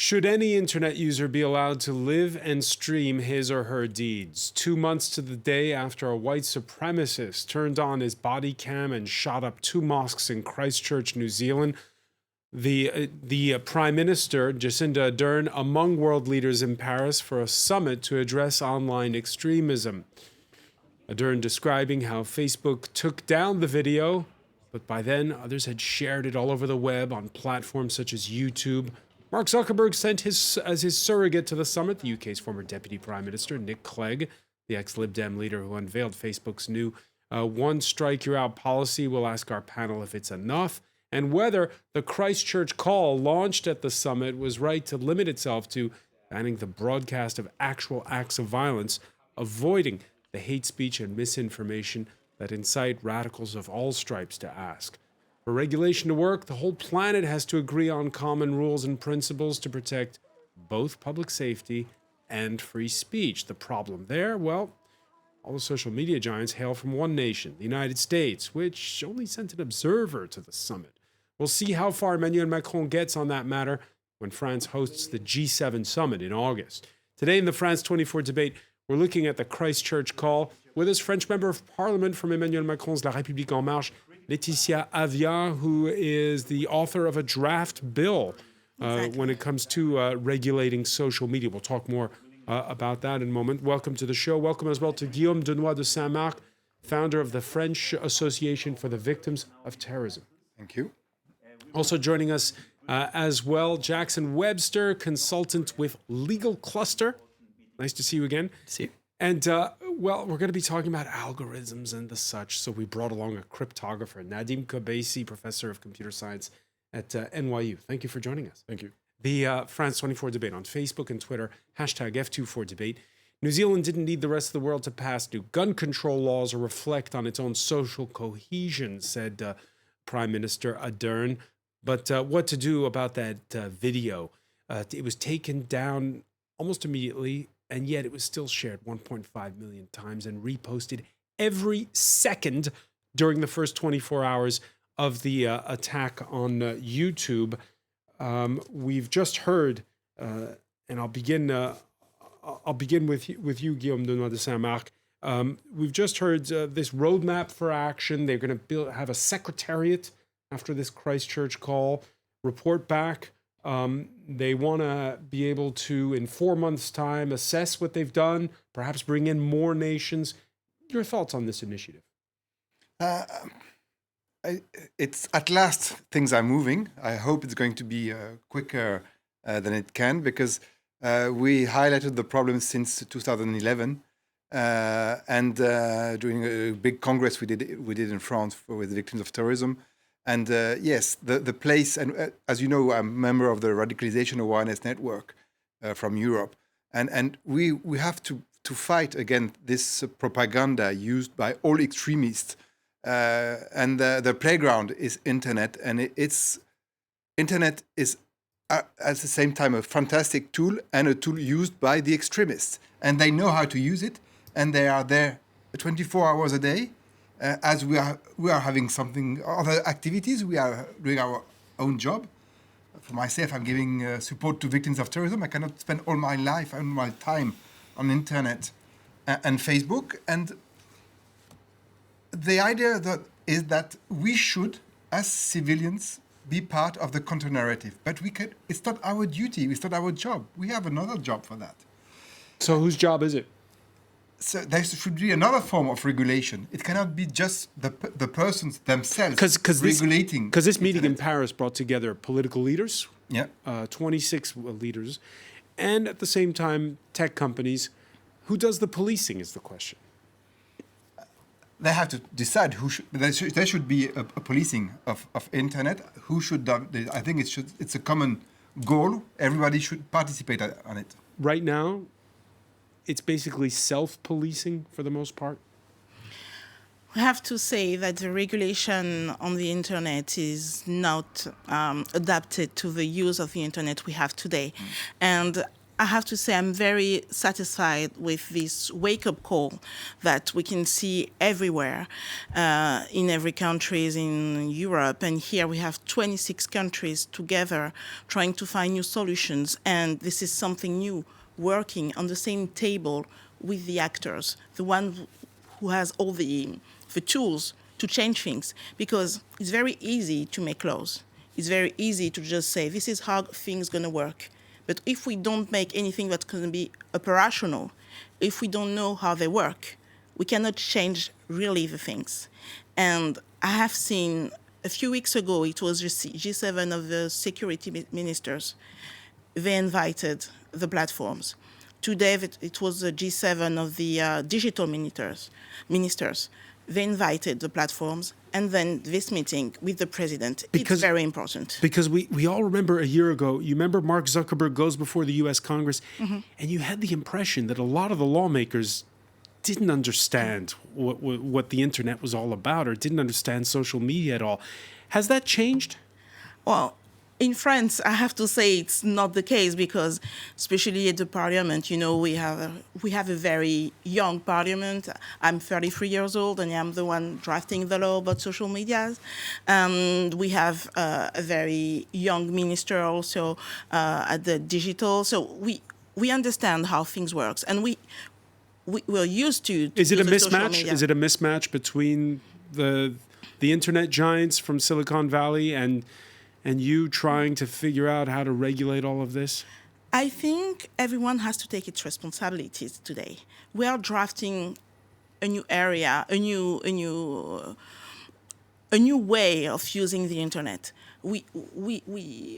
Should any internet user be allowed to live and stream his or her deeds? 2 months to the day after a white supremacist turned on his body cam and shot up 2 mosques in Christchurch, New Zealand, the Prime Minister, Jacinda Ardern, among world leaders in Paris for a summit to address online extremism. Ardern describing how Facebook took down the video, but by then others had shared it all over the web on platforms such as YouTube. Mark Zuckerberg sent as his surrogate to the summit the UK's former Deputy Prime Minister, Nick Clegg, the ex-Lib Dem leader who unveiled Facebook's new one strike you're out policy. We'll ask our panel if it's enough and whether the Christchurch call launched at the summit was right to limit itself to banning the broadcast of actual acts of violence, avoiding the hate speech and misinformation that incite radicals of all stripes to ask. For regulation to work, the whole planet has to agree on common rules and principles to protect both public safety and free speech. The problem there, well, all the social media giants hail from one nation, the United States, which only sent an observer to the summit. We'll see how far Emmanuel Macron gets on that matter when France hosts the G7 summit in August. Today in the France 24 debate, we're looking at the Christchurch call. With us, French Member of Parliament from Emmanuel Macron's La République En Marche, Laetitia Avia, who is the author of a draft bill when it comes to regulating social media. We'll talk more about that in a moment. Welcome to the show. Welcome as well to Guillaume Denoy de Saint-Marc, founder of the French Association for the Victims of Terrorism. Thank you. Also joining us as well, Jackson Webster, consultant with Legal Cluster. Nice to see you again. See you. And, well, we're going to be talking about algorithms and the such, so we brought along a cryptographer, Nadim Kobeissi, professor of computer science at NYU. Thank you for joining us. Thank you. The France 24 debate on Facebook and Twitter, hashtag F24debate. New Zealand didn't need the rest of the world to pass new gun control laws or reflect on its own social cohesion, said Prime Minister Ardern. But what to do about that video? It was taken down almost immediately, and yet it was still shared 1.5 million times and reposted every second during the first 24 hours of the attack on YouTube. We've just heard, and I'll begin with you, Guillaume Denoy de Saint-Marc. We've just heard this roadmap for action. They're going to have a secretariat after this Christchurch call, report back. They want to be able to, in 4 months' time, assess what they've done, perhaps bring in more nations. Your thoughts on this initiative? It's at last things are moving. I hope it's going to be quicker than it can, because we highlighted the problem since 2011, and during a big congress we did in France with victims of terrorism. And yes, the place, and as you know, I'm a member of the Radicalization Awareness Network from Europe, and we have to fight against this propaganda used by all extremists. And the playground is internet, and internet is at the same time a fantastic tool and a tool used by the extremists, and they know how to use it, and they are there 24 hours a day. As we are having other activities, we are doing our own job. For myself, I'm giving support to victims of terrorism. I cannot spend all my life and my time on internet and Facebook. And the idea is that we should, as civilians, be part of the counter-narrative. But it's not our duty. It's not our job. We have another job for that. So whose job is it? So there should be another form of regulation. It cannot be just the persons themselves regulating. Because this meeting in Paris brought together political leaders, 26 leaders, and at the same time, tech companies. Who does the policing is the question. They have to decide there should be a policing of internet. Who should? I think it's a common goal. Everybody should participate on it. Right now, it's basically self-policing for the most part? We have to say that the regulation on the internet is not adapted to the use of the internet we have today. And I have to say I'm very satisfied with this wake-up call that we can see everywhere, in every country in Europe. And here we have 26 countries together trying to find new solutions. And this is something new, working on the same table with the actors, the one who has all the tools to change things. Because it's very easy to make laws. It's very easy to just say, this is how things going to work. But if we don't make anything that's going to be operational, if we don't know how they work, we cannot change really the things. And I have seen a few weeks ago, it was G7 of the security ministers. They invited the platforms. Today, it was the G7 of the digital ministers. They invited the platforms, and then this meeting with the president, it's very important. Because we all remember a year ago, you remember Mark Zuckerberg goes before the U.S. Congress, and you had the impression that a lot of the lawmakers didn't understand what the internet was all about, or didn't understand social media at all. Has that changed? Well, in France, I have to say it's not the case, because especially at the parliament, we have a very young parliament. I'm 33 years old, and I'm the one drafting the law about social media. And we have a very young minister also at the digital. So we understand how things work, and we're used to Is it a mismatch? Media. Is it a mismatch between the internet giants from Silicon Valley and you trying to figure out how to regulate all of this? I think everyone has to take its responsibilities today. We are drafting a new area, a new way of using the internet. We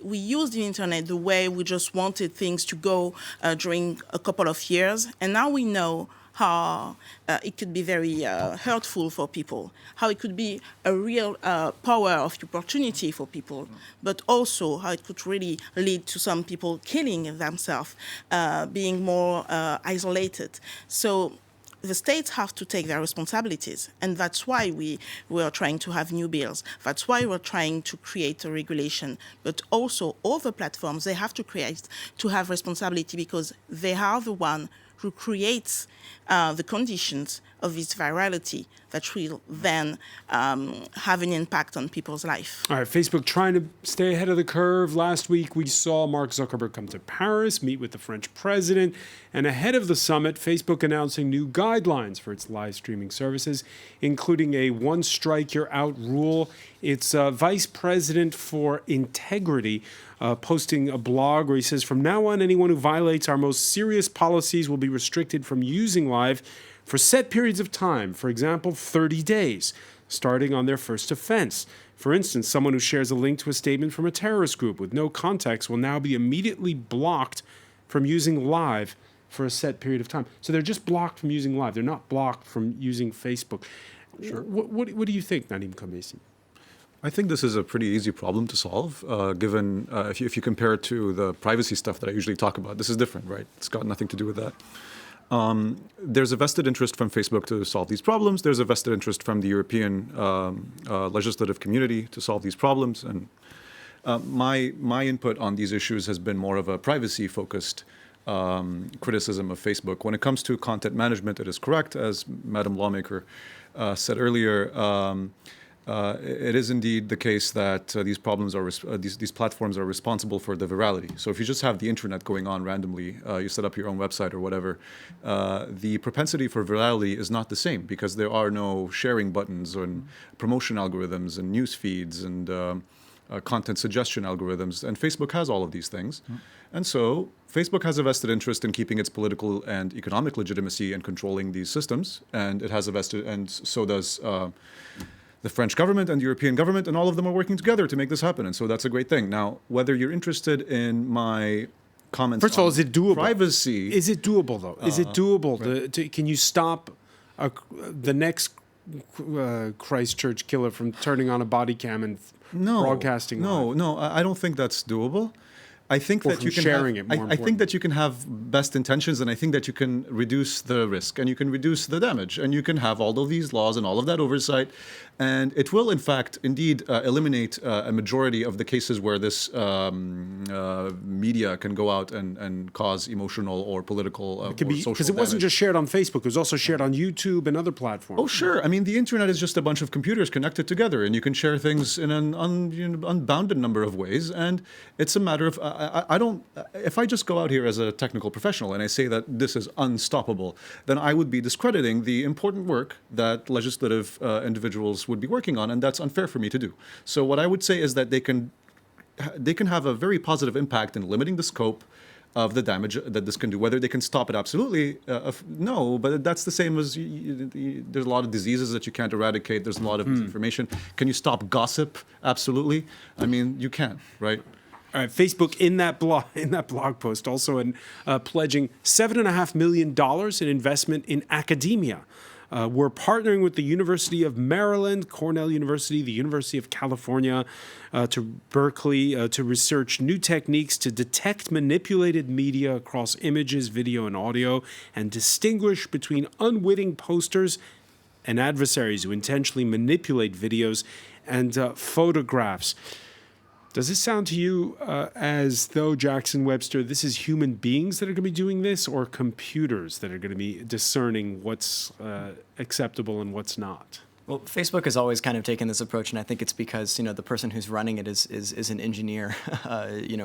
use the internet the way we just wanted things to go during a couple of years, and now we know how it could be very hurtful for people, how it could be a real power of opportunity for people, but also how it could really lead to some people killing themselves, being more isolated. So the states have to take their responsibilities, and that's why we are trying to have new bills. That's why we're trying to create a regulation. But also, all the platforms, they have to have responsibility, because they are the one who creates the conditions of this virality that will then have an impact on people's life. All right, Facebook trying to stay ahead of the curve. Last week, we saw Mark Zuckerberg come to Paris, meet with the French president, and ahead of the summit, Facebook announcing new guidelines for its live streaming services, including a one strike you're out rule. Its vice president for integrity posting a blog where he says, from now on, anyone who violates our most serious policies will be restricted from using live for set periods of time, for example, 30 days, starting on their first offense. For instance, someone who shares a link to a statement from a terrorist group with no context will now be immediately blocked from using live for a set period of time. So they're just blocked from using live. They're not blocked from using Facebook. Sure. What do you think, Nadim Khamisi? I think this is a pretty easy problem to solve, given if you compare it to the privacy stuff that I usually talk about. This is different, right? It's got nothing to do with that. There's a vested interest from Facebook to solve these problems. There's a vested interest from the European legislative community to solve these problems. And my input on these issues has been more of a privacy-focused criticism of Facebook. When it comes to content management, it is correct, as Madam Lawmaker said earlier. It is indeed the case that these platforms are responsible for the virality. So if you just have the internet going on randomly, you set up your own website or whatever, the propensity for virality is not the same, because there are no sharing buttons and promotion algorithms and news feeds and content suggestion algorithms. And Facebook has all of these things. And so Facebook has a vested interest in keeping its political and economic legitimacy and controlling these systems. And it has a vested, and so does the French government and the European government, and all of them are working together to make this happen. And so that's a great thing. Now, whether you're interested in my comments First of all, is it doable? Privacy. Is it doable, though? Is it doable? Right. Can you stop the next Christchurch killer from turning on a body cam and broadcasting? No, I don't think that's doable. I think Or that from you can sharing have, it, more I think that you can have best intentions, and I think that you can reduce the risk and you can reduce the damage, and you can have all of these laws and all of that oversight, and it will, in fact, indeed eliminate a majority of the cases where this media can go out and cause emotional or political or social Because it wasn't damage. just shared on Facebook; it was also shared on YouTube and other platforms. Oh, sure. I mean, the internet is just a bunch of computers connected together, and you can share things in an unbounded number of ways. And it's a matter of, I don't, if I just go out here as a technical professional and I say that this is unstoppable, then I would be discrediting the important work that legislative individuals would be working on, and that's unfair for me to do. So what I would say is that they can have a very positive impact in limiting the scope of the damage that this can do. Whether they can stop it, absolutely, no. But that's the same as there's a lot of diseases that you can't eradicate. There's a lot of misinformation. Can you stop gossip? Absolutely. I mean, you can, right? All right, Facebook in that blog post also pledging $7.5 million in investment in academia. We're partnering with the University of Maryland, Cornell University, the University of California, to Berkeley to research new techniques to detect manipulated media across images, video, and audio, and distinguish between unwitting posters and adversaries who intentionally manipulate videos and photographs. Does it sound to you as though, Jackson Webster, this is human beings that are going to be doing this, or computers that are going to be discerning what's acceptable and what's not? Well, Facebook has always kind of taken this approach, and I think it's because the person who's running it is an engineer,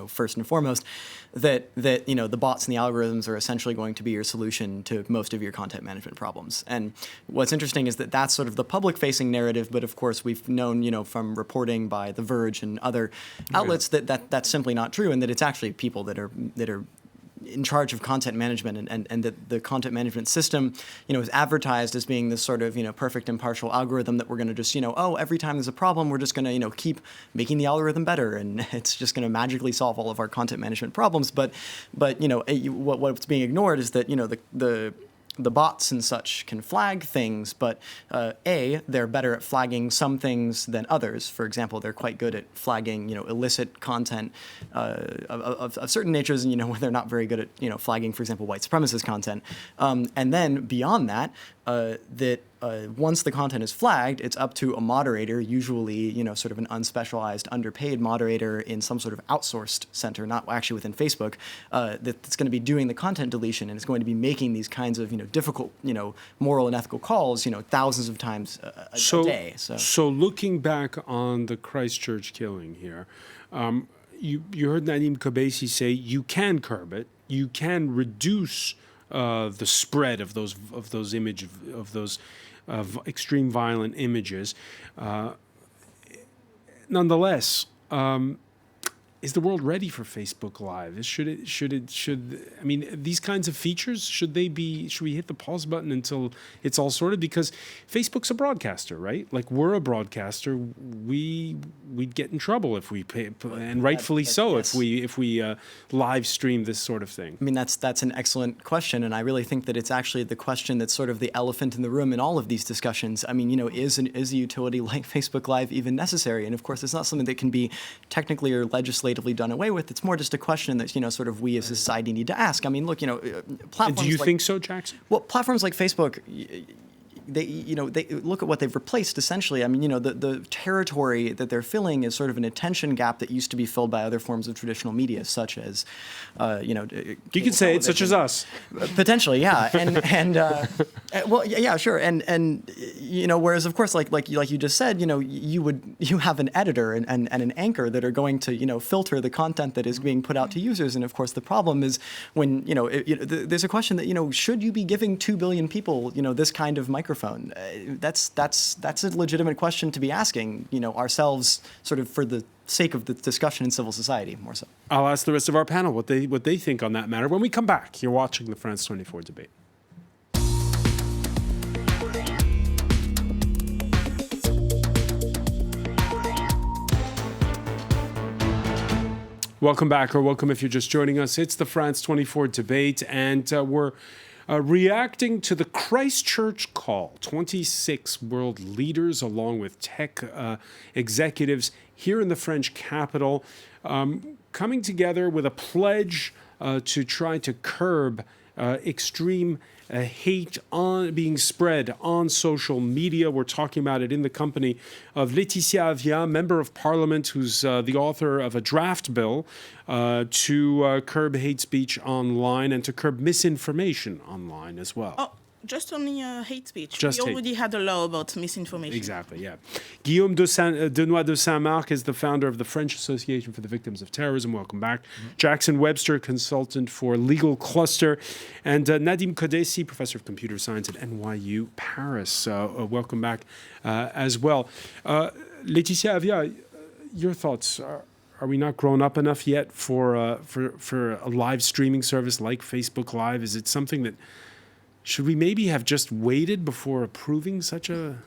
first and foremost. That the bots and the algorithms are essentially going to be your solution to most of your content management problems. And what's interesting is that that's sort of the public-facing narrative, but of course we've known from reporting by The Verge and other outlets that that's simply not true, and that it's actually people that are in charge of content management, and that the content management system, is advertised as being this sort of, perfect impartial algorithm that we're going to just, every time there's a problem, we're just going to, keep making the algorithm better, and it's just going to magically solve all of our content management problems. But what's being ignored is that, the bots and such can flag things, but they're better at flagging some things than others. For example, they're quite good at flagging, illicit content of certain natures, and where they're not very good at, flagging, for example, white supremacist content. And then beyond that, once the content is flagged, it's up to a moderator, usually, sort of an unspecialized, underpaid moderator in some sort of outsourced center, not actually within Facebook, that's going to be doing the content deletion, and it's going to be making these kinds of, difficult, moral and ethical calls, thousands of times a day. So looking back on the Christchurch killing here, you heard Nadim Kobesi say you can curb it, you can reduce the spread of those extreme violent images. Nonetheless, is the world ready for Facebook Live? I mean, these kinds of features, should we hit the pause button until it's all sorted? Because Facebook's a broadcaster, right? Like, we're a broadcaster. We'd get in trouble if we pay, and rightfully so, yes. if we live stream this sort of thing. I mean, that's an excellent question, and I really think that it's actually the question that's sort of the elephant in the room in all of these discussions. I mean, is a utility like Facebook Live even necessary? And of course, it's not something that can be technically or legislatively done away with. It's more just a question that sort of we as a society need to ask. I mean, look, platforms. Do you think so, Jackson? Well, platforms like Facebook, they look at what they've replaced essentially. I mean, the territory that they're filling is sort of an attention gap that used to be filled by other forms of traditional media, such as, you could say it, such as us. Potentially, yeah, and well, yeah, sure, and whereas of course, like you just said, you have an editor and an anchor that are going to filter the content that is being put out to users, and of course the problem is when there's a question that should you be giving 2 billion people this kind of microphone? That's a legitimate question to be asking ourselves, sort of for the sake of the discussion in civil society, more so. I'll ask the rest of our panel what they think on that matter when we come back. You're watching the France 24 debate. Welcome back, or welcome if you're just joining us. It's the France 24 debate, and we're reacting to the Christchurch call. 26 world leaders, along with tech executives here in the French capital, coming together with a pledge to try to curb extreme hate being spread on social media. We're talking about it in the company of Laetitia Avia, Member of Parliament, who's the author of a draft bill to curb hate speech online and to curb misinformation online as well. Oh, just only hate speech. Just we hate. already had a law about misinformation. Exactly, yeah. Guillaume Denois de Saint-Marc is the founder of the French Association for the Victims of Terrorism. Welcome back. Jackson Webster, consultant for Legal Cluster. And Nadim Kodesi, professor of computer science at NYU Paris. Welcome back as well. Laetitia Avia, your thoughts. Are we not grown up enough yet for a live streaming service like Facebook Live? Is it something that... Should we maybe have just waited before approving such a...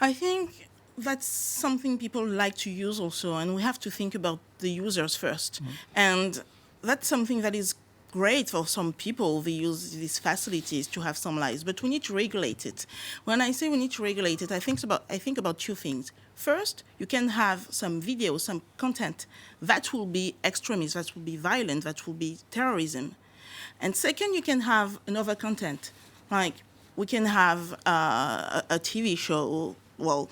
I think that's something people like to use also, and we have to think about the users first. And that's something that is great for some people. They use these facilities to have some lives, but we need to regulate it. When I say we need to regulate it, I think about two things. First, you can have some videos, some content that will be extremist, that will be violent, that will be terrorism. And second, you can have another content, like we can have a TV show, or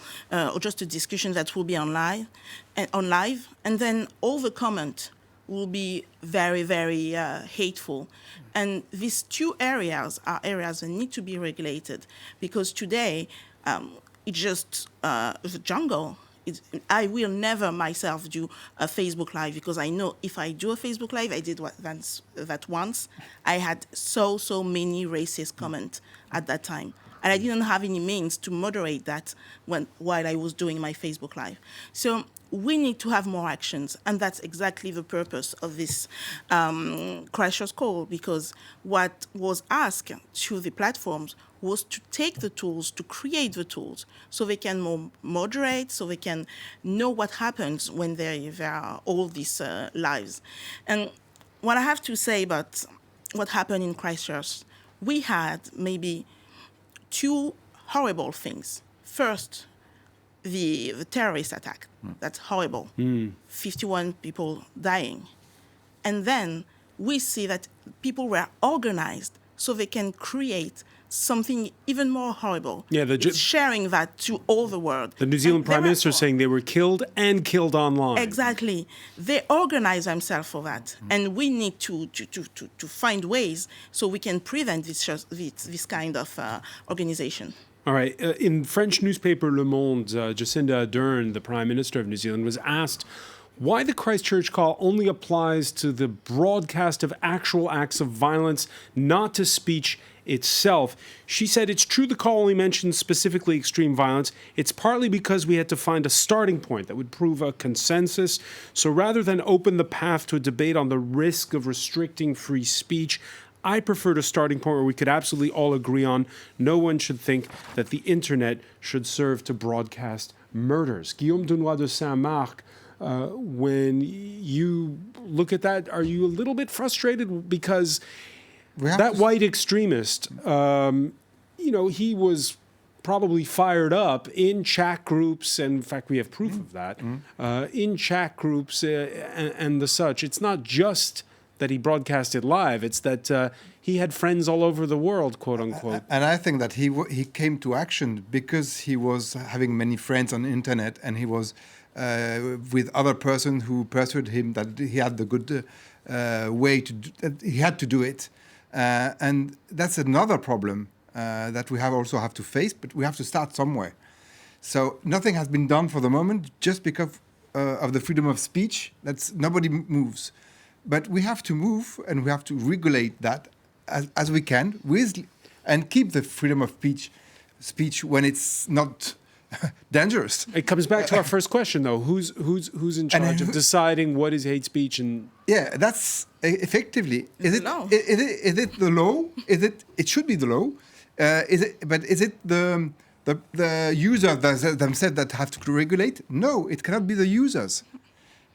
just a discussion that will be on live, and then all the comment will be very, very hateful. And these two areas are areas that need to be regulated, because today it's just the jungle. I will never myself do a Facebook Live, because I know if I do a Facebook Live, I did that once, I had so many racist comments at that time. And I didn't have any means to moderate that while I was doing my Facebook Live. So we need to have more actions, and that's exactly the purpose of this Christchurch call, because what was asked to the platforms was to take the tools, to create the tools, so they can more moderate, so they can know what happens when there are all these lives. And what I have to say about what happened in Christchurch, we had maybe two horrible things. First, the terrorist attack. That's horrible. 51 people dying. And then we see that people were organized so they can create something even more horrible. Yeah, it's sharing that to all the world. The New Zealand Prime Minister saying they were killed and killed online. Exactly. They organize themselves for that. And we need to find ways so we can prevent this kind of organization. All right. In French newspaper Le Monde, Jacinda Ardern, the Prime Minister of New Zealand, was asked why the Christchurch call only applies to the broadcast of actual acts of violence, not to speech itself. She said it's true the call only mentions specifically extreme violence. It's partly because we had to find a starting point that would prove a consensus. So rather than open the path to a debate on the risk of restricting free speech, I preferred a starting point where we could absolutely all agree on no one should think that the internet should serve to broadcast murders. Guillaume Denois de Saint-Marc, when you look at that, are you a little bit frustrated? Because that white extremist, he was probably fired up in chat groups, and in fact we have proof of that, in chat groups and the such. It's not just that he broadcasted live, it's that he had friends all over the world, quote unquote. And I think that he came to action because he was having many friends on the internet, and he was with other person who persuaded him that he had the good way to that he had to do it. And that's another problem that we have to face, but we have to start somewhere. So nothing has been done for the moment just because of the freedom of speech. Nobody moves. But we have to move, and we have to regulate that as we can and keep the freedom of speech when it's not dangerous. It comes back to our first question, though. Who's in charge of deciding what is hate speech? And yeah, that's effectively. Is it the law? It should be the law. But is it the users themselves that have to regulate? No, it cannot be the users.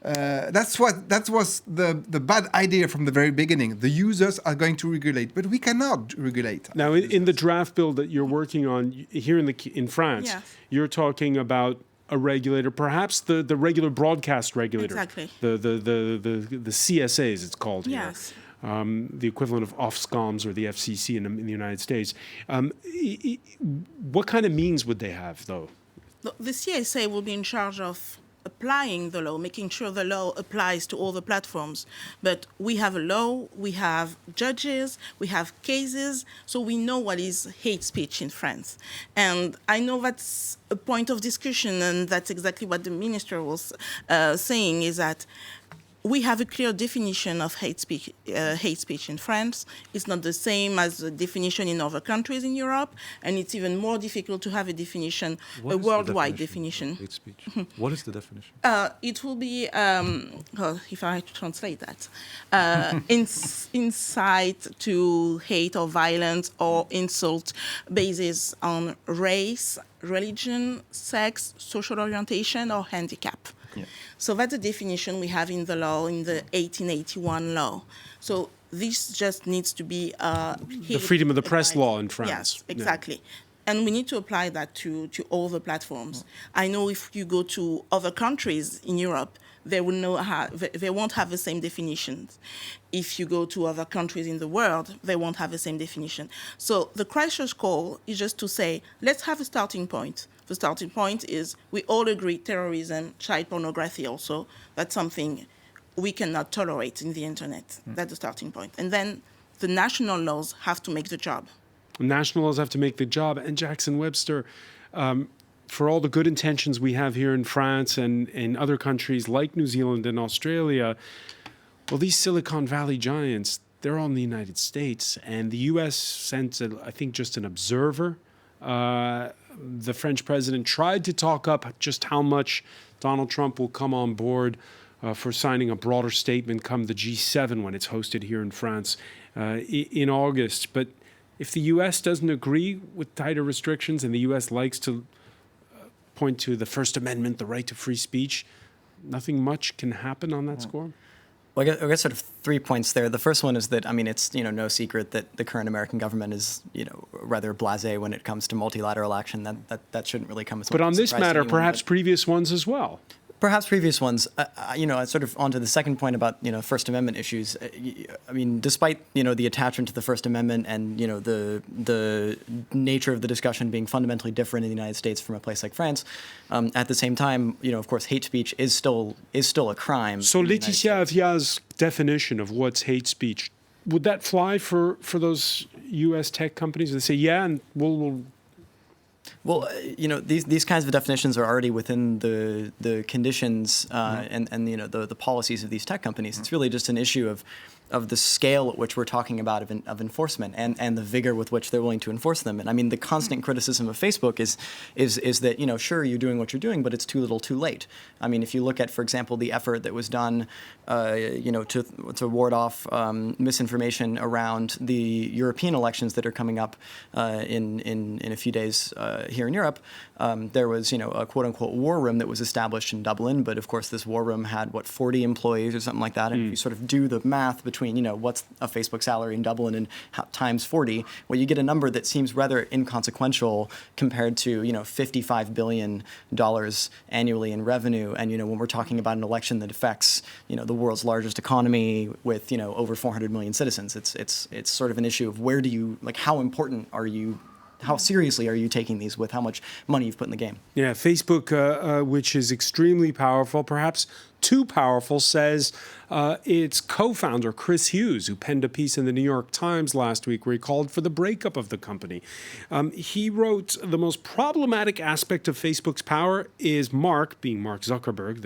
That was the bad idea from the very beginning. The users are going to regulate, but we cannot regulate. Now, in the draft bill that you're working on here in France, Yes. you're talking about a regulator, perhaps the regular broadcast regulator, Exactly. the CSAs, it's called here. Yes. The equivalent of Ofcoms or the FCC in the United States. What kind of means would they have, though? The CSA will be in charge of applying the law, making sure the law applies to all the platforms. But we have a law, we have judges, we have cases, so we know what is hate speech in France. And I know that's a point of discussion, and that's exactly what the minister was saying, is that we have a clear definition of hate speech in France. It's not the same as the definition in other countries in Europe, and it's even more difficult to have a definition, What a is the worldwide definition definition. of hate speech? What is the definition? It will be, if I translate that, incite to hate or violence or insult basis on race, religion, sex, social orientation, or handicap. Yeah. So that's the definition we have in the law, in the 1881 law. So this just needs to be The freedom of the press law in France. Yes, Yeah. exactly. And we need to apply that to all the platforms. I know if you go to other countries in Europe, they won't have the same definitions. If you go to other countries in the world, they won't have the same definition. So the Christchurch call is just to say, let's have a starting point. The starting point is we all agree terrorism, child pornography also, that's something we cannot tolerate in the internet. That's the starting point. And then the national laws have to make the job. National laws have to make the job. And Jackson Webster, for all the good intentions we have here in France and in other countries like New Zealand and Australia, well, these Silicon Valley giants, they're all in the United States. And the U.S. sent, I think, just an observer. The French president tried to talk up just how much Donald Trump will come on board for signing a broader statement come the G7 when it's hosted here in France in August. But if the U.S. doesn't agree with tighter restrictions and the U.S. likes to point to the First Amendment, the right to free speech, nothing much can happen on that score? Well, I guess sort of 3 points there. The first one is that, I mean, it's, no secret that the current American government is, rather blasé when it comes to multilateral action. That shouldn't really come as But much on as a this surprise to matter, anyone, perhaps but previous ones as well. perhaps previous ones. Sort of onto the second point about, First Amendment issues. I mean, despite, the attachment to the First Amendment and, the nature of the discussion being fundamentally different in the United States from a place like France, at the same time, of course, hate speech is still a crime. So in the United Laetitia States. Avia's definition of what's hate speech, would that fly for those U.S. tech companies? They say, yeah, and we'll Well, these kinds of definitions are already within the conditions and the policies of these tech companies. It's really just an issue of the scale at which we're talking about of enforcement and the vigor with which they're willing to enforce them. And I mean, the constant criticism of Facebook is that, sure, you're doing what you're doing, but it's too little too late. I mean, if you look at, for example, the effort that was done, to ward off misinformation around the European elections that are coming up in a few days here in Europe, there was, a quote unquote war room that was established in Dublin. But of course, this war room had 40 employees or something like that. And if you sort of do the math between, what's a Facebook salary in Dublin and times 40, well, you get a number that seems rather inconsequential compared to, $55 billion annually in revenue. And, when we're talking about an election that affects, the world's largest economy with, over 400 million citizens, it's sort of an issue of where do you, how important are you, how seriously are you taking these with how much money you've put in the game? Yeah, Facebook, which is extremely powerful, perhaps too powerful, says its co-founder, Chris Hughes, who penned a piece in the New York Times last week where he called for the breakup of the company. He wrote, the most problematic aspect of Facebook's power is Mark, being Mark Zuckerberg,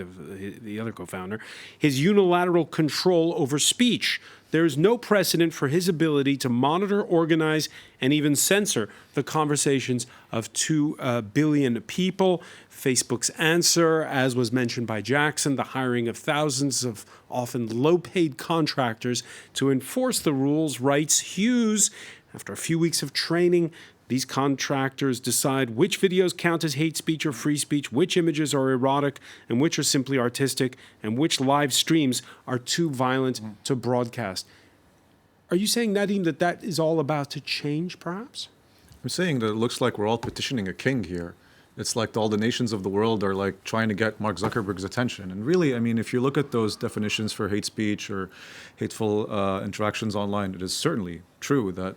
the other co-founder, his unilateral control over speech. There is no precedent for his ability to monitor, organize, and even censor the conversations of 2 billion people. Facebook's answer, as was mentioned by Jackson, the hiring of thousands of often low-paid contractors to enforce the rules, writes Hughes. After a few weeks of training, These contractors decide which videos count as hate speech or free speech, which images are erotic and which are simply artistic, and which live streams are too violent to broadcast. Are you saying, Nadim, that that is all about to change, perhaps? I'm saying that it looks like we're all petitioning a king here. It's like all the nations of the world are like trying to get Mark Zuckerberg's attention. And really, I mean, if you look at those definitions for hate speech or hateful interactions online, it is certainly true that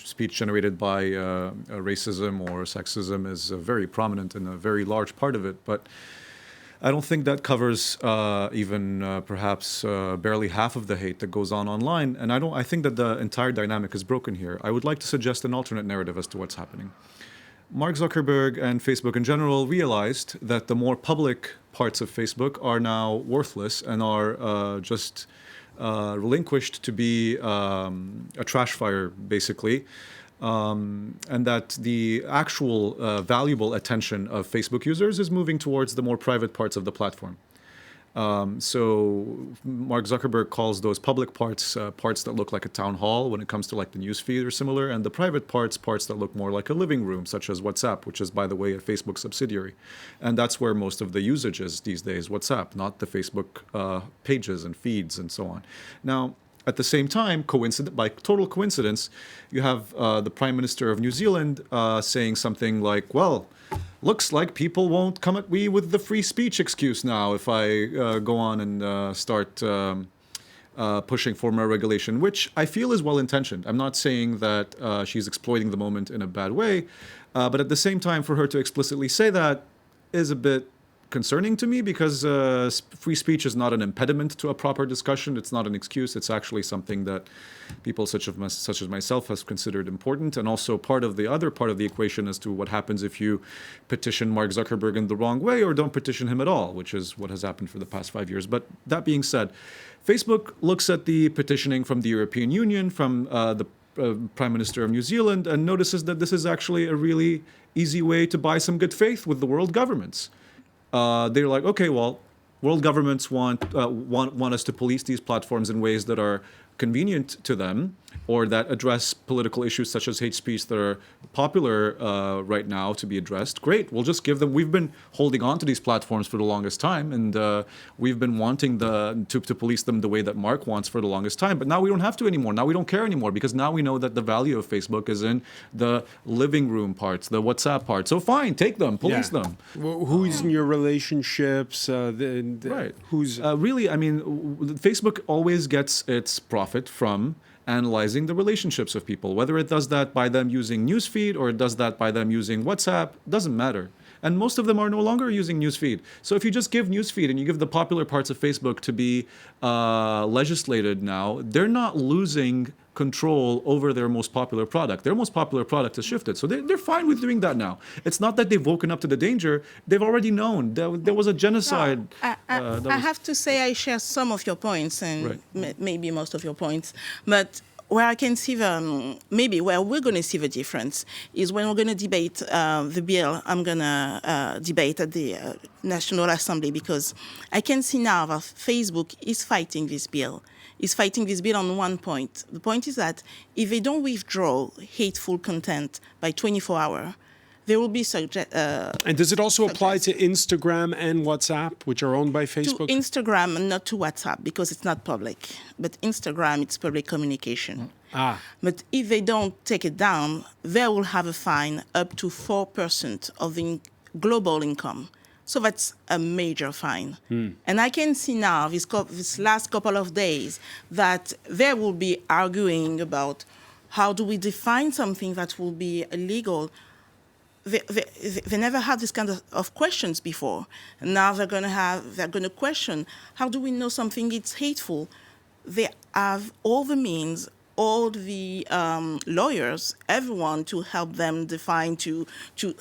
speech generated by racism or sexism is very prominent and a very large part of it. But I don't think that covers even perhaps barely half of the hate that goes on online. And I think that the entire dynamic is broken here. I would like to suggest an alternate narrative as to what's happening. Mark Zuckerberg and Facebook in general realized that the more public parts of Facebook are now worthless and are just relinquished to be a trash fire, basically. And that the actual valuable attention of Facebook users is moving towards the more private parts of the platform. So Mark Zuckerberg calls those public parts parts that look like a town hall when it comes to like the news feed or similar, and the private parts that look more like a living room, such as WhatsApp, which is, by the way, a Facebook subsidiary. And that's where most of the usage is these days, WhatsApp, not the Facebook pages and feeds and so on. Now, at the same time, by total coincidence, you have the Prime Minister of New Zealand saying something like, well, looks like people won't come at me with the free speech excuse now if I go on and start pushing for more regulation, which I feel is well-intentioned. I'm not saying that she's exploiting the moment in a bad way, but at the same time, for her to explicitly say that is a bit concerning to me, because free speech is not an impediment to a proper discussion. It's not an excuse. It's actually something that people such as myself has considered important, and also part of the equation as to what happens if you petition Mark Zuckerberg in the wrong way or don't petition him at all, which is what has happened for the past 5 years. But that being said, Facebook looks at the petitioning from the European Union, from the Prime Minister of New Zealand, and notices that this is actually a really easy way to buy some good faith with the world governments. They're like, okay, well, world governments want us to police these platforms in ways that are convenient to them, or that address political issues such as hate speech that are popular right now to be addressed. Great, we'll just give them. We've been holding on to these platforms for the longest time, and we've been wanting to police them the way that Mark wants for the longest time. But now we don't have to anymore. Now we don't care anymore, because now we know that the value of Facebook is in the living room parts, the WhatsApp parts. So fine, take them, police them. Well, who's in your relationships? Right. Who's really? I mean, Facebook always gets its profit from analyzing the relationships of people. Whether it does that by them using Newsfeed or it does that by them using WhatsApp, doesn't matter. And most of them are no longer using Newsfeed. So if you just give Newsfeed and you give the popular parts of Facebook to be legislated now, they're not losing control over their most popular product. Their most popular product has shifted. So they're fine with doing that now. It's not that they've woken up to the danger. They've already known. There was a genocide. I have to say I share some of your points, and maybe most of your points. But where I can see where we're going to see the difference is when we're going to debate the bill I'm going to debate at the National Assembly, because I can see now that Facebook is fighting this bill. Is fighting this bill on one point. The point is that if they don't withdraw hateful content by 24 hours, they will be subject. And does it also apply to Instagram and WhatsApp, which are owned by Facebook? To Instagram and not to WhatsApp, because it's not public. But Instagram, it's public communication. But if they don't take it down, they will have a fine up to 4% of the global income. So that's a major fine. And I can see now, this last couple of days, that they will be arguing about how do we define something that will be illegal. They never had this kind of questions before. And now they're going to question, how do we know something is hateful? They have all the means, all the lawyers, everyone to help them define, to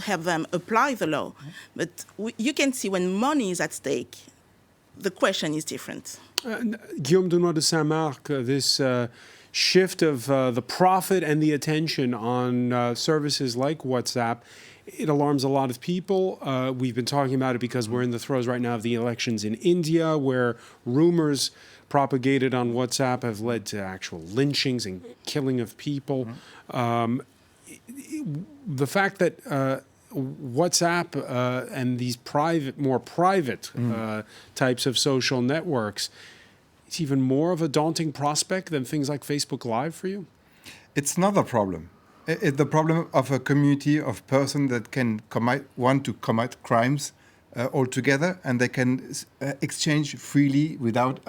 help them apply the law. But you can see when money is at stake, the question is different. Guillaume Dunois de Saint-Marc, this shift of the profit and the attention on services like WhatsApp, It alarms a lot of people. We've been talking about it because we're in the throes right now of the elections in India, where rumors propagated on WhatsApp have led to actual lynchings and killing of people. The fact that WhatsApp and these more private types of social networks, it's even more of a daunting prospect than things like Facebook Live for you? It's not a problem. It's the problem of a community of persons that can want to commit crimes all together, and they can exchange freely without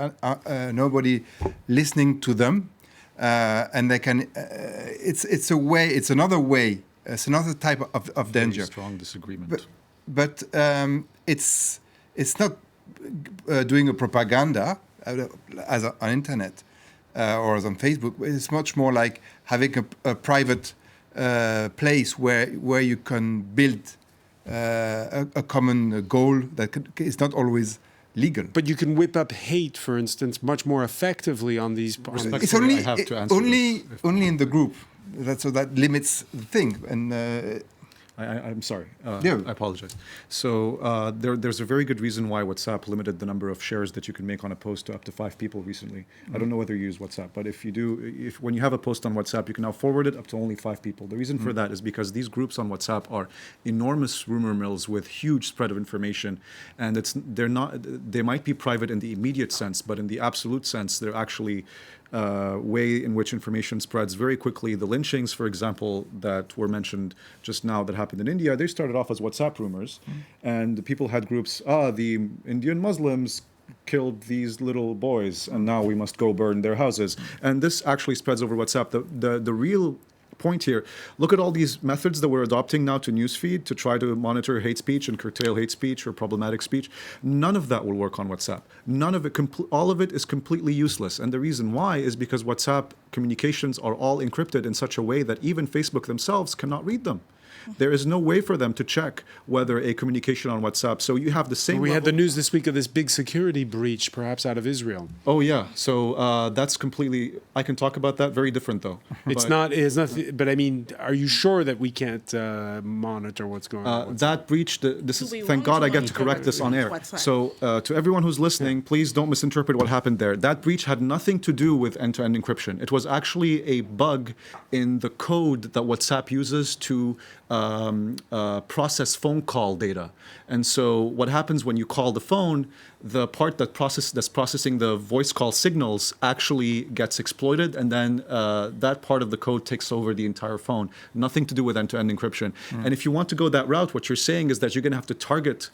nobody listening to them, and they can. It's a way. It's another way. It's another type of danger. Very strong disagreement. But it's not doing a propaganda as on internet or as on Facebook. It's much more like having a private place where you can build a common goal that is not always legal. But you can whip up hate, for instance, much more effectively on these. It's only in the group. So that limits the thing. And I'm sorry. Yeah. I apologize. So there's a very good reason why WhatsApp limited the number of shares that you can make on a post to up to 5 people recently. I don't know whether you use WhatsApp, but if you do, when you have a post on WhatsApp, you can now forward it up to only 5 people. The reason for that is because these groups on WhatsApp are enormous rumor mills with huge spread of information, and they might be private in the immediate sense, but in the absolute sense, they're actually way in which information spreads very quickly. The lynchings, for example, that were mentioned just now that happened in India, they started off as WhatsApp rumors, and the people had groups, the Indian Muslims killed these little boys, and now we must go burn their houses. And this actually spreads over WhatsApp. The real point here, look at all these methods that we're adopting now to newsfeed to try to monitor hate speech and curtail hate speech or problematic speech. None of that will work on WhatsApp. None of it, all of it is completely useless. And the reason why is because WhatsApp communications are all encrypted in such a way that even Facebook themselves cannot read them. There is no way for them to check whether a communication on WhatsApp. So you have the same. We had the news this week of this big security breach, perhaps out of Israel. Oh yeah, so that's completely. I can talk about that. Very different though. It's not. But I mean, are you sure that we can't monitor what's going on? That breach. Thank God I get to correct this on air. So to everyone who's listening, please don't misinterpret what happened there. That breach had nothing to do with end-to-end encryption. It was actually a bug in the code that WhatsApp uses to process phone call data. And so what happens when you call the phone, the part that's processing the voice call signals actually gets exploited, and then that part of the code takes over the entire phone. Nothing to do with end-to-end encryption. And if you want to go that route, what you're saying is that you're going to have to target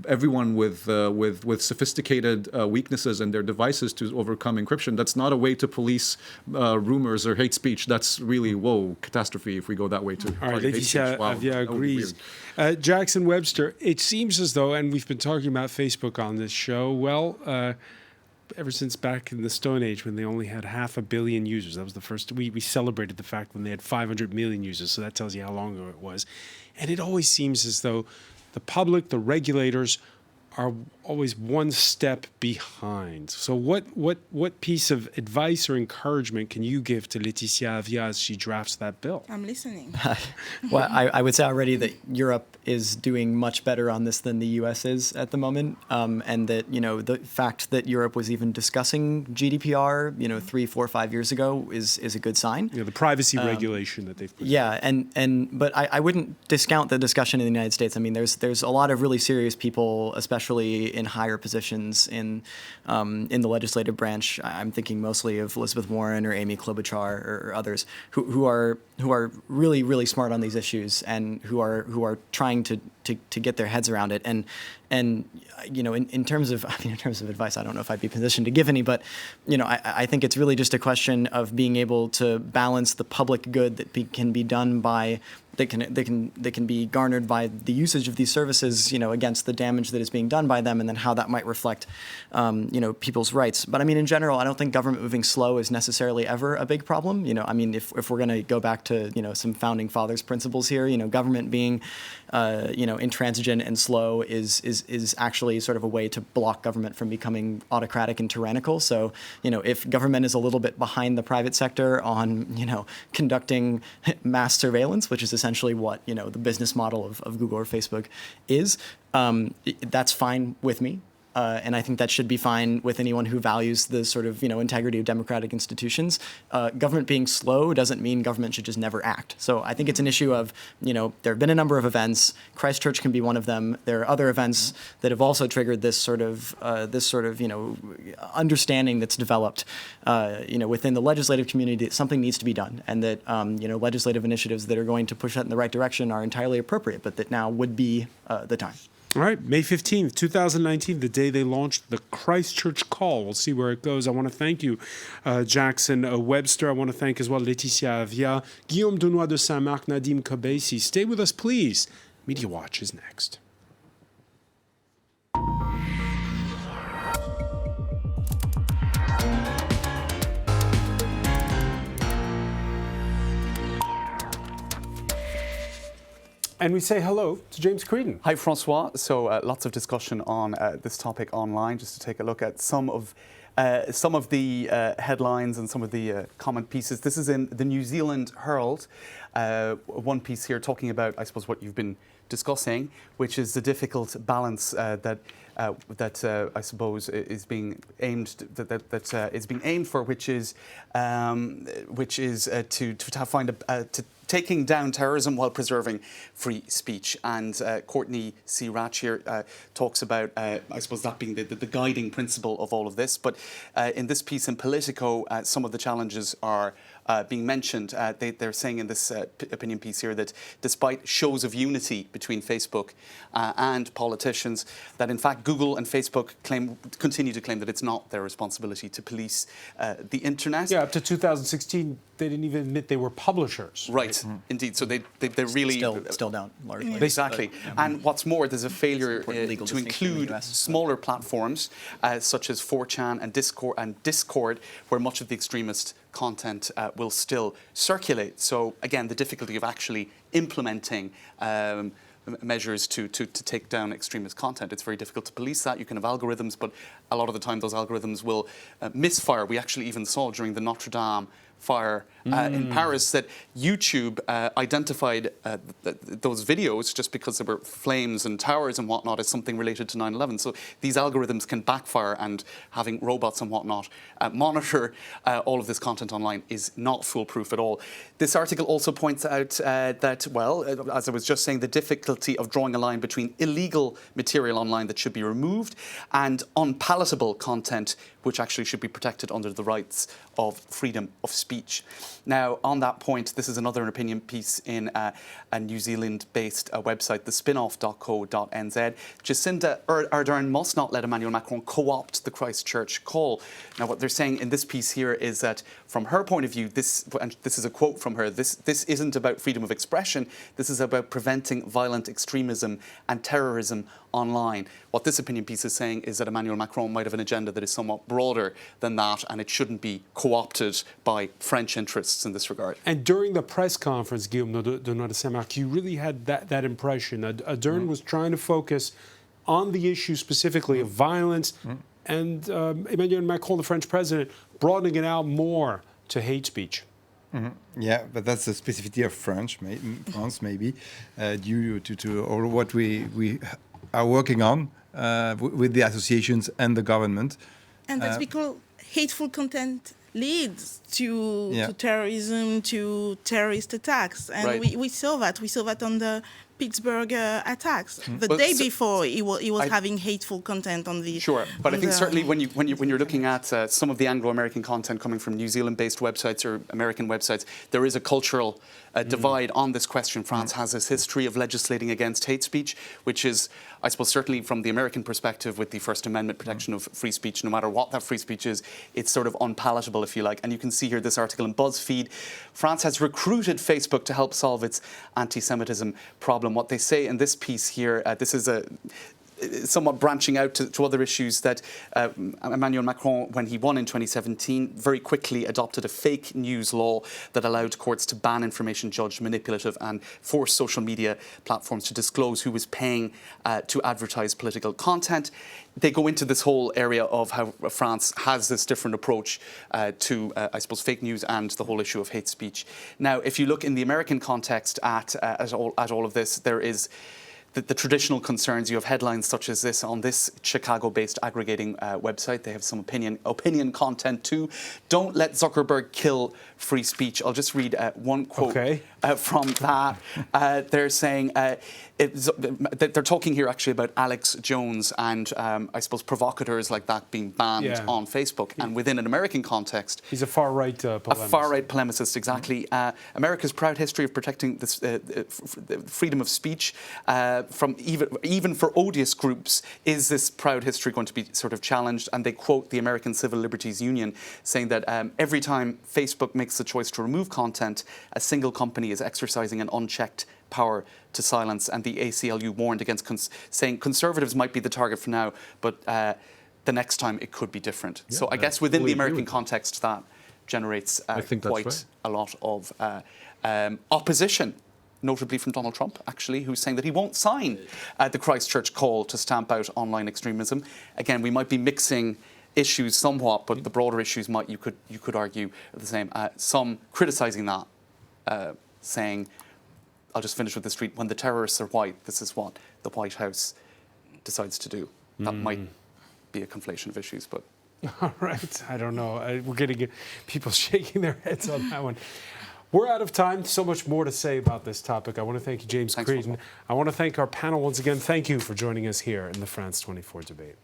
everyone with sophisticated weaknesses in their devices to overcome encryption. That's not a way to police rumors or hate speech. That's really, catastrophe if we go that way too. All right, Laetitia Avia agrees. Jackson Webster, it seems as though, and we've been talking about Facebook on this show, ever since back in the Stone Age when they only had 500 million users. That was the first, we celebrated the fact when they had 500 million users, so that tells you how long ago it was. And it always seems as though the public, the regulators, are always one step behind. So what piece of advice or encouragement can you give to Laetitia Avia as she drafts that bill? I'm listening. Well, I would say already that Europe is doing much better on this than the U.S. is at the moment, and that the fact that Europe was even discussing GDPR 3, 4, 5 years ago is a good sign. The privacy regulation that they've put. Yeah, but I wouldn't discount the discussion in the United States. I mean, there's a lot of really serious people, especially in higher positions in the legislative branch. I'm thinking mostly of Elizabeth Warren or Amy Klobuchar or others who are really, really smart on these issues and who are trying to get their heads around it. And in terms of advice, I don't know if I'd be positioned to give any, but I think it's really just a question of being able to balance the public good that can be done by that can be garnered by the usage of these services, against the damage that is being done by them, and then how that might reflect, people's rights. But I mean, in general, I don't think government moving slow is necessarily ever a big problem. I mean, if we're going to go back to some founding fathers' principles here, government being intransigent and slow is actually sort of a way to block government from becoming autocratic and tyrannical. So if government is a little bit behind the private sector on conducting mass surveillance, which is essentially what the business model of Google or Facebook is. That's fine with me. And I think that should be fine with anyone who values the sort of integrity of democratic institutions. Government being slow doesn't mean government should just never act. So I think it's an issue of there have been a number of events. Christchurch can be one of them. There are other events that have also triggered this sort of understanding that's developed within the legislative community that something needs to be done, and that legislative initiatives that are going to push that in the right direction are entirely appropriate, but that now would be the time. All right, May 15th, 2019, the day they launched the Christchurch call. We'll see where it goes. I want to thank you, Jackson Webster. I want to thank as well Laetitia Avia, Guillaume Denois de Saint-Marc, Nadim Kobesi. Stay with us, please. Media Watch is next. And we say hello to James Creedon. Hi, Francois. So lots of discussion on this topic online. Just to take a look at some of the headlines and some of the comment pieces. This is in the New Zealand Herald. One piece here talking about, I suppose, what you've been discussing, which is the difficult balance that I suppose is being aimed is being aimed for, which is to find to taking down terrorism while preserving free speech. And Courtney C. Ratch here talks about, I suppose, that being the guiding principle of all of this. But in this piece in Politico, some of the challenges are being mentioned. They're saying in this opinion piece here that despite shows of unity between Facebook and politicians, that in fact Google and Facebook continue to claim that it's not their responsibility to police the internet. Yeah, up to 2016, they didn't even admit they were publishers. Right, indeed. So they really... Still don't, largely. Exactly. But, and what's more, there's a failure to distinction in include the US, smaller platforms such as 4chan and Discord, where much of the extremist content will still circulate. So again, the difficulty of actually implementing measures to take down extremist content. It's very difficult to police that. You can have algorithms, but a lot of the time those algorithms will misfire. We actually even saw during the Notre Dame fire in Paris that YouTube identified those videos just because there were flames and towers and whatnot as something related to 9/11. So these algorithms can backfire, and having robots and whatnot monitor all of this content online is not foolproof at all. This article also points out that, well, as I was just saying, the difficulty of drawing a line between illegal material online that should be removed and unpalatable content which actually should be protected under the rights of freedom of speech. Now, on that point, this is another opinion piece in a New Zealand-based website, thespinoff.co.nz. Jacinda Ardern must not let Emmanuel Macron co-opt the Christchurch call. Now, what they're saying in this piece here is that, from her point of view, and this is a quote from her, this isn't about freedom of expression, this is about preventing violent extremism and terrorism online. What this opinion piece is saying is that Emmanuel Macron might have an agenda that is somewhat broader than that, and it shouldn't be co-opted by French interests in this regard. And during the press conference, Guillaume Denois de Saint-Marc, you really had that impression. Ardern was trying to focus on the issue specifically of violence, and Emmanuel Macron, the French president, broadening it out more to hate speech. Yeah, but that's the specificity of France, maybe, due to all what we are working on with the associations and the government. And that's because hateful content leads to terrorism, to terrorist attacks. And right. we saw that. We saw that on the Pittsburgh attacks. The day before, he was having hateful content on the... Sure, but I think certainly when you're looking at some of the Anglo-American content coming from New Zealand-based websites or American websites, there is a cultural divide on this question. France has this history of legislating against hate speech, which is, I suppose, certainly from the American perspective with the First Amendment protection of free speech, no matter what that free speech is, it's sort of unpalatable, if you like. And you can see here this article in BuzzFeed. France has recruited Facebook to help solve its anti-Semitism problem. What they say in this piece here, this is somewhat branching out to other issues, that Emmanuel Macron, when he won in 2017, very quickly adopted a fake news law that allowed courts to ban information judged manipulative and force social media platforms to disclose who was paying to advertise political content. They go into this whole area of how France has this different approach to, I suppose, fake news and the whole issue of hate speech. Now, if you look in the American context at all of this, there is the traditional concerns. You have headlines such as this on this Chicago-based aggregating website. They have some opinion content too. Don't let Zuckerberg kill free speech. I'll just read one quote from that. They're saying, they're talking here actually about Alex Jones and I suppose provocateurs like that being banned on Facebook. And within an American context, he's a far-right polemicist. A far-right polemicist, exactly. America's proud history of protecting this, freedom of speech from even for odious groups. Is this proud history going to be sort of challenged? And they quote the American Civil Liberties Union saying that every time Facebook makes the choice to remove content, a single company is exercising an unchecked power to silence. And the ACLU warned against saying conservatives might be the target for now, but the next time it could be different. So I guess within the American context, that generates quite a lot of opposition, notably from Donald Trump, actually, who's saying that he won't sign the Christchurch call to stamp out online extremism. Again, we might be mixing issues somewhat, but the broader issues you could argue are the same. Some criticising that, saying, I'll just finish with this tweet, when the terrorists are white, this is what the White House decides to do. That might be a conflation of issues, but... All right, I don't know. We're going to get people shaking their heads on that one. We're out of time. So much more to say about this topic. I want to thank you, James Creedon. I want to thank our panel once again. Thank you for joining us here in the France 24 debate.